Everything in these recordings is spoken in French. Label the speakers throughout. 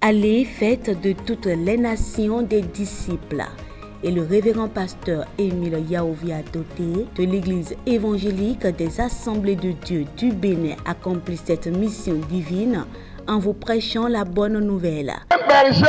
Speaker 1: Allez, faites de toutes les nations des disciples. Et le révérend pasteur Émile Yaouvia Doté de l'église évangélique des Assemblées de Dieu du Bénin accomplit cette mission divine en vous prêchant la bonne nouvelle.
Speaker 2: Un berger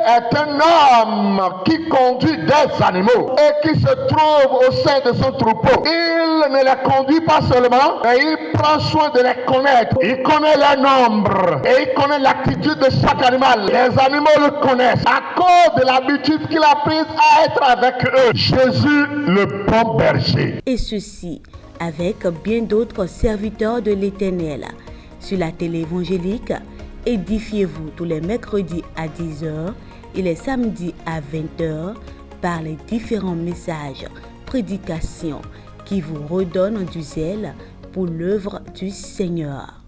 Speaker 2: est un homme qui conduit des animaux et qui se trouve au sein de son troupeau. Il ne les conduit pas seulement, mais il prend soin de les connaître. Il connaît leur nombre et il connaît l'attitude de chaque animal. Les animaux le connaissent à cause de l'habitude qu'il a prise à être avec eux. Jésus, le bon berger.
Speaker 1: Et ceci avec bien d'autres serviteurs de l'Éternel. Sur la télé évangélique, édifiez-vous tous les mercredis à 10h et les samedis à 20h par les différents messages, prédications qui vous redonnent du zèle pour l'œuvre du Seigneur.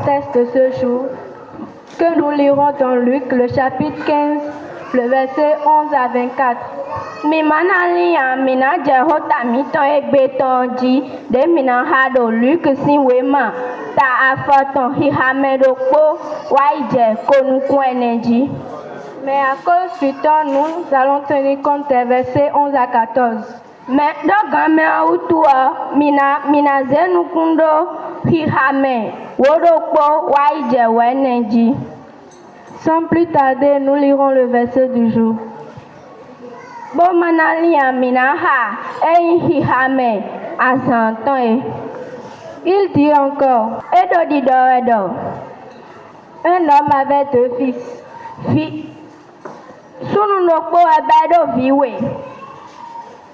Speaker 3: presse de ce jour, que nous lirons dans Luc, le chapitre 15, le verset 11 à 24.
Speaker 4: Mimana liya mina jehota mito egbeton ji de mina hado Luc si wema ta afoton hihamedo po waije konukun eneji.
Speaker 3: Mais à cause du temps, nous allons tenir compte des versets 11 à 14.
Speaker 4: Mais dogame utua mina zenukundo hihame wodokpo waije weneji.
Speaker 3: Sans plus tarder, nous lirons le verset du jour.
Speaker 4: Bomanalia minaha hihame asantoe.
Speaker 3: Il dit encore,
Speaker 4: Edo dido edo.
Speaker 3: Un homme avait 2 fils.
Speaker 4: Sunu nokpo ebedo viwe.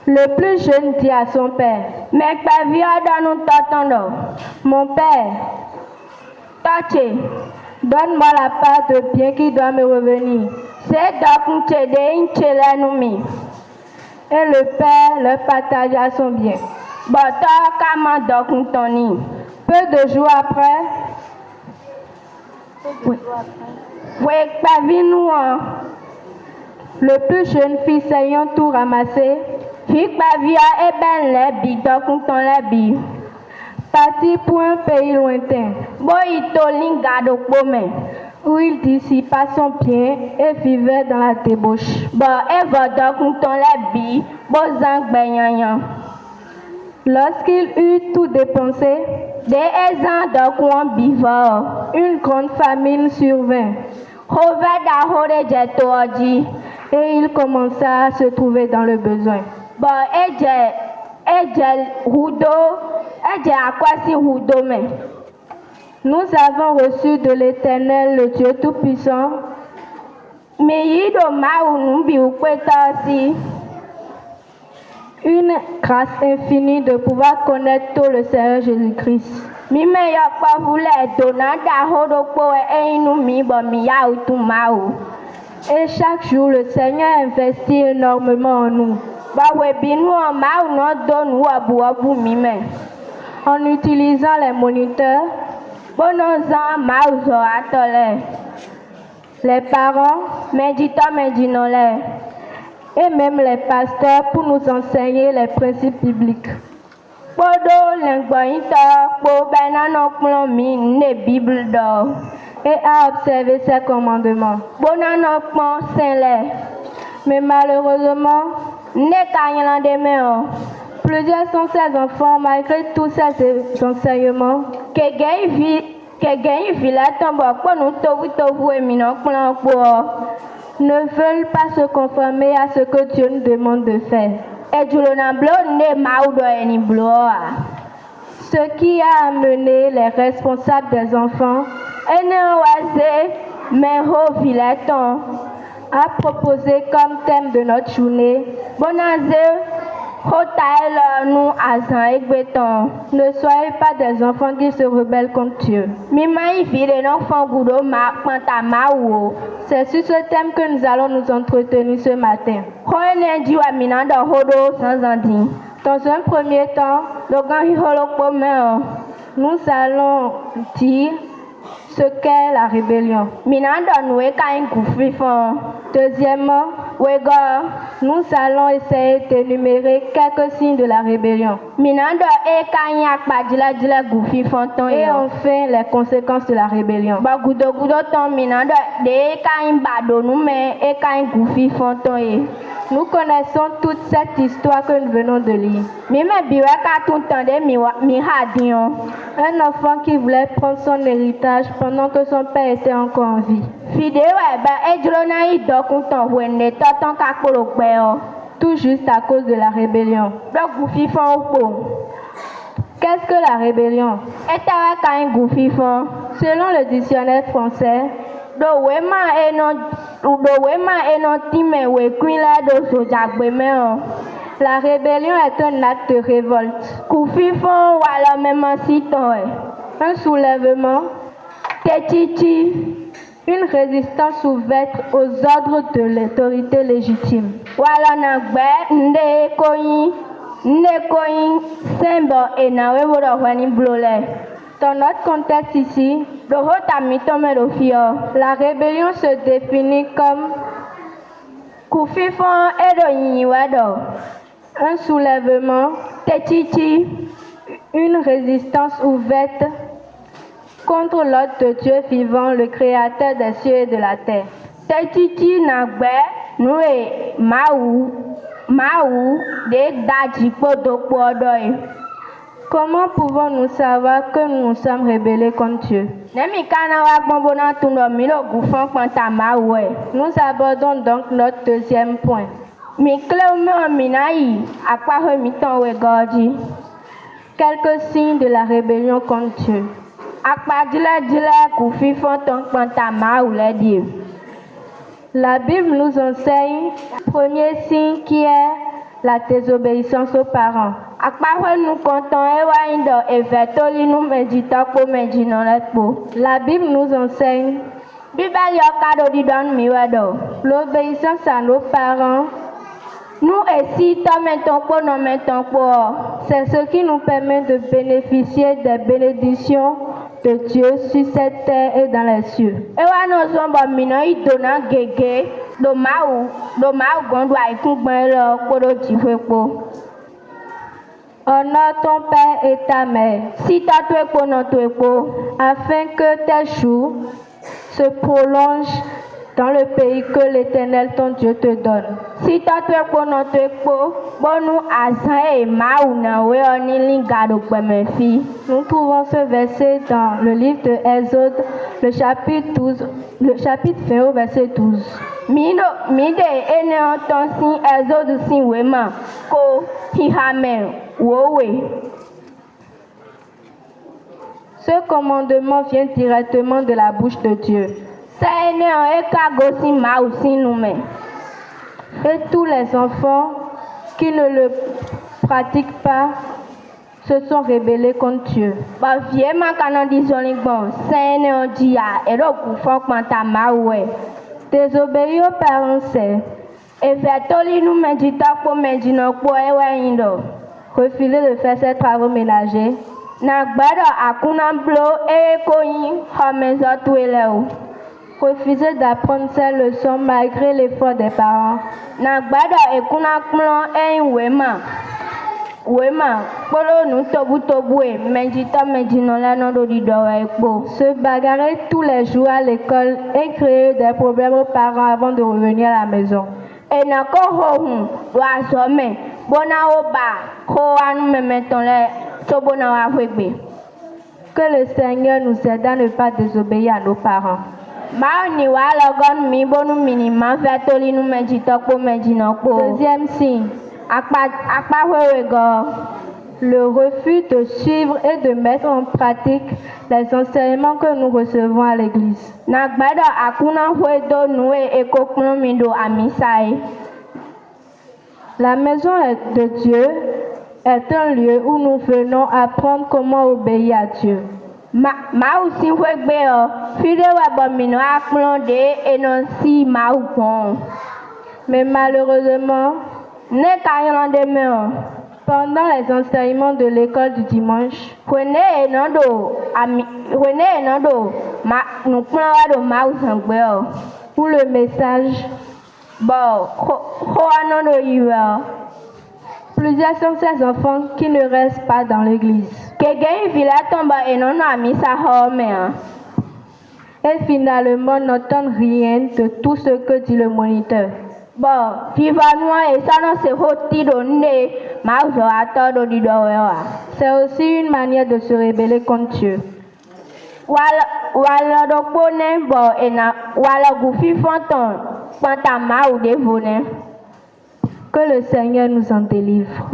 Speaker 3: Le plus jeune dit à son père,
Speaker 4: Mais pavia danu totondo.
Speaker 3: mon père,
Speaker 4: Toche.
Speaker 3: donne-moi la part de bien qui doit me revenir.
Speaker 4: C'est dokunche de inchelenumi.
Speaker 3: Et le père leur partagea son bien.
Speaker 4: Boto kama dokuntoni.
Speaker 3: Peu de jours après,
Speaker 4: We pavinu
Speaker 3: le plus jeune fils ayant tout ramassé,
Speaker 4: fi pavia eben lebi dokunton lebi.
Speaker 3: partit pour un pays lointain,
Speaker 4: Boito lingado pome.
Speaker 3: où il dissipa son bien et vivait dans la débauche.
Speaker 4: Bo evo dokunton lebi bozang benyanyan.
Speaker 3: Lorsqu'il eut tout dépensé,
Speaker 4: De ezan dokun bivo.
Speaker 3: une grande famine survint
Speaker 4: Hoveda hore jeto oji.
Speaker 3: et il commença à se trouver dans le besoin.
Speaker 4: Bo eje hudo. Eje akwasi hudo me.
Speaker 3: Nous avons reçu de l'Éternel, le Dieu Tout-Puissant,
Speaker 4: Miyido mau numbi ukweta si.
Speaker 3: une grâce infinie de pouvoir connaître tout le Seigneur Jésus-Christ.
Speaker 4: Mime yakpa vule donada hodokpo einu mi bo mi ya utumau.
Speaker 3: Et chaque jour, le Seigneur investit énormément en nous
Speaker 4: Bawe binu mau no donu abu abu mime.
Speaker 3: en utilisant les moniteurs,
Speaker 4: Bonozan mau zo atole.
Speaker 3: les parents
Speaker 4: Medito medinole.
Speaker 3: et même les pasteurs pour nous enseigner les principes bibliques.
Speaker 4: Podo lengboyita po benano klon mi ne Bible do.
Speaker 3: Et à observer ses commandements.
Speaker 4: Bonano klon senle.
Speaker 3: Mais malheureusement,
Speaker 4: Ne kanyalande me o.
Speaker 3: plusieurs sont ces enfants, malgré tous ces enseignements,
Speaker 4: Kegei vi la tombo kponu tovu emino klon po.
Speaker 3: ne veulent pas se conformer à ce que Dieu nous demande de faire.
Speaker 4: Ejulo na blo ne mau do eni blo a.
Speaker 3: Ce qui a amené les responsables des enfants
Speaker 4: Ene waze me ho vileton.
Speaker 3: à proposer comme thème de notre journée,
Speaker 4: Bonaze hotaelo nu azan egbeton.
Speaker 3: ne soyez pas des enfants qui se rebellent contre Dieu.
Speaker 4: Mi mai vire no fangudo ma panta mawo.
Speaker 3: C'est sur ce thème que nous allons nous entretenir ce matin.
Speaker 4: Ho ene jiwa minando hodo sanzandi.
Speaker 3: Dans un premier temps,
Speaker 4: Logan hi holokpo me o.
Speaker 3: nous allons dire ce qu'est la rébellion.
Speaker 4: Minando nu e kain gufifon.
Speaker 3: Deuxièmement,
Speaker 4: Wego
Speaker 3: nous allons essayer d'énumérer quelques signes de la rébellion.
Speaker 4: minando e kain akpadila dila gufifon ton
Speaker 3: Et
Speaker 4: yo.
Speaker 3: enfin, les conséquences de la rébellion.
Speaker 4: Bagudo ton minando de e kain bado nu me e kain gufifon ton ye.
Speaker 3: Nous connaissons toute cette histoire que nous venons de lire.
Speaker 4: Mi me biwe ka tun tande mi hadion.
Speaker 3: Un enfant qui voulait prendre son héritage pendant que son père était encore en vie.
Speaker 4: Fide wa ba ejro na i dokun ton wende toton ka kporo pe o.
Speaker 3: Tout juste à cause de la rébellion.
Speaker 4: Do gufifon opo.
Speaker 3: Qu'est-ce que la rébellion?
Speaker 4: E tawa kain gufifon.
Speaker 3: Selon le dictionnaire français,
Speaker 4: Do wema eno time we kwin la do sojagbe me o.
Speaker 3: la rébellion est un acte de révolte,
Speaker 4: Gufifon wala mema siton e.
Speaker 3: un soulèvement,
Speaker 4: Techichi.
Speaker 3: une résistance ouverte aux ordres de l'autorité légitime.
Speaker 4: Wala na gbe nde koyin sembo e na we bodo hweni blole.
Speaker 3: Dans notre contexte ici, la rébellion se définit comme un soulèvement, une résistance ouverte contre l'ordre de Dieu vivant, le créateur des cieux et de la terre. Comment pouvons-nous savoir que nous sommes rebellés contre Dieu? Nous abordons donc notre deuxième point. Quelques signes de la rébellion contre Dieu. La Bible nous enseigne le premier signe qui est la désobéissance aux parents. La Bible nous enseigne l'obéissance à nos parents. C'est ce qui nous permet de bénéficier des bénédictions de Dieu sur cette terre et dans les cieux. Honore ton père et ta mère, afin que tes jours se prolongent dans le pays que l'Éternel ton Dieu te donne. Nous trouvons ce verset dans le livre de Exode, le chapitre 20 au verset 12. Ce commandement vient directement de la bouche de Dieu. Et tous les enfants qui ne le pratiquent pas se sont rebellés contre Dieu. Désobéir aux parents, c'est refuser de faire ses travaux ménagers, refuser d'apprendre ses leçons malgré l'effort des parents, se bagarrer tous les jours à l'école et créer des problèmes aux parents avant de revenir à la maison. Que le Seigneur nous aide à ne pas désobéir à nos parents. Deuxième signe, le refus de suivre et de mettre en pratique les enseignements que nous recevons à l'église. La maison de Dieu est un lieu où nous venons apprendre comment obéir à Dieu. Mais malheureusement, pendant les enseignements de l'école du dimanche, où le message, plusieurs sont ces enfants qui ne restent pas dans l'église. Et finalement n'entendent rien de tout ce que dit le moniteur. C'est aussi une manière de se rebeller contre Dieu. Que le Seigneur nous en délivre.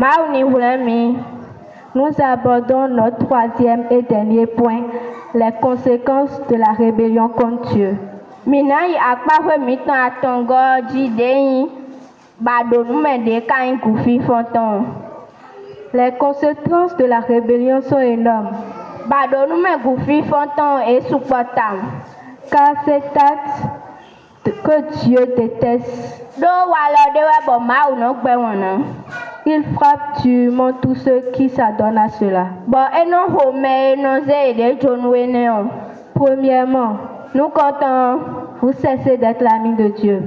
Speaker 3: Nous abordons notre troisième et dernier point, les conséquences de la rébellion contre Dieu. Les conséquences de la rébellion sont énormes. Car cet acte que Dieu déteste Il frappe durement tous ceux qui s'adonnent à cela. Premièrement,
Speaker 4: nous comptons,
Speaker 3: vous cessez d'être l'ami de Dieu.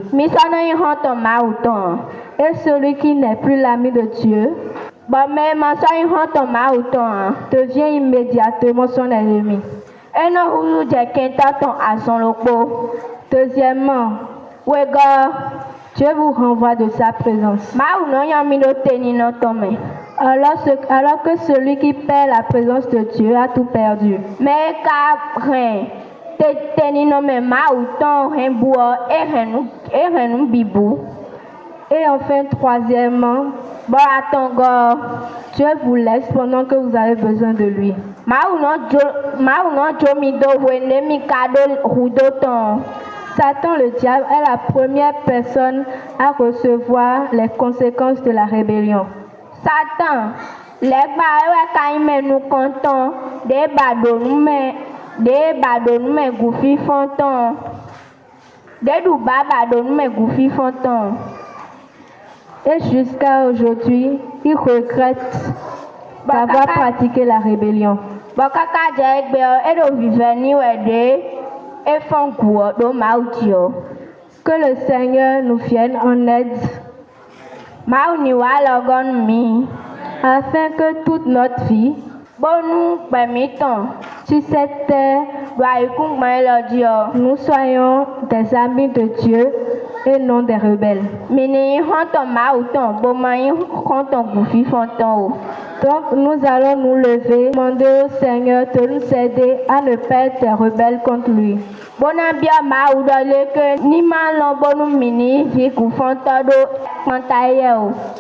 Speaker 3: Et celui qui n'est plus l'ami de Dieu devient immédiatement son ennemi. Deuxièmement, Dieu vous renvoie de sa présence. Alors que celui qui perd la présence de Dieu a tout perdu. Et enfin, troisièmement, Dieu vous laisse pendant que vous avez besoin de lui. Satan, le diable, est la première personne à recevoir les conséquences de la rébellion.
Speaker 4: Satan, nous comptons des gouffis fantômes.
Speaker 3: Et jusqu'à aujourd'hui, il regrette d'avoir pratiqué la rébellion. Que le Seigneur nous vienne en aide afin que toute notre vie sur cette terre, nous soyons des amis de Dieu et non des rebelles. Donc nous allons nous lever, demander au Seigneur de nous aider à ne pas être des rebelles contre lui.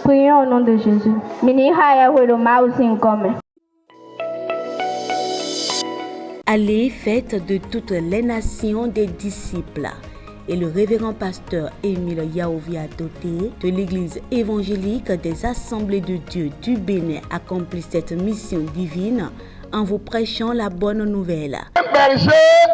Speaker 3: Prions au nom de Jésus.
Speaker 1: Allez, faites de toutes les nations des disciples. Et le révérend pasteur Émile Yaovi Adoté de l'église évangélique des Assemblées de Dieu du Bénin accomplit cette mission divine en vous prêchant la bonne nouvelle.
Speaker 2: Un berger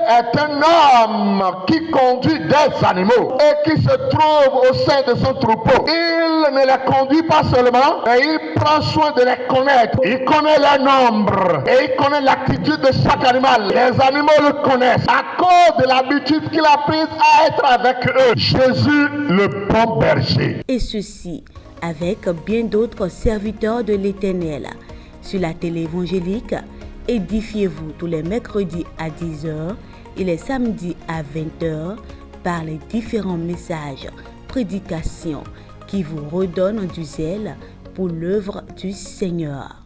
Speaker 2: est un homme qui conduit des animaux et qui se trouve au sein de son troupeau. Il ne les conduit pas seulement, mais il prend soin de les connaître. Il connaît leur nombre et il connaît l'attitude de chaque animal. Les animaux le connaissent à cause de l'habitude qu'il a prise à être avec eux. Jésus, le bon berger.
Speaker 1: Et ceci avec bien d'autres serviteurs de l'Éternel. Sur la télé évangélique, édifiez-vous tous les mercredis à 10h et les samedis à 20h par les différents messages, prédications qui vous redonnent du zèle pour l'œuvre du Seigneur.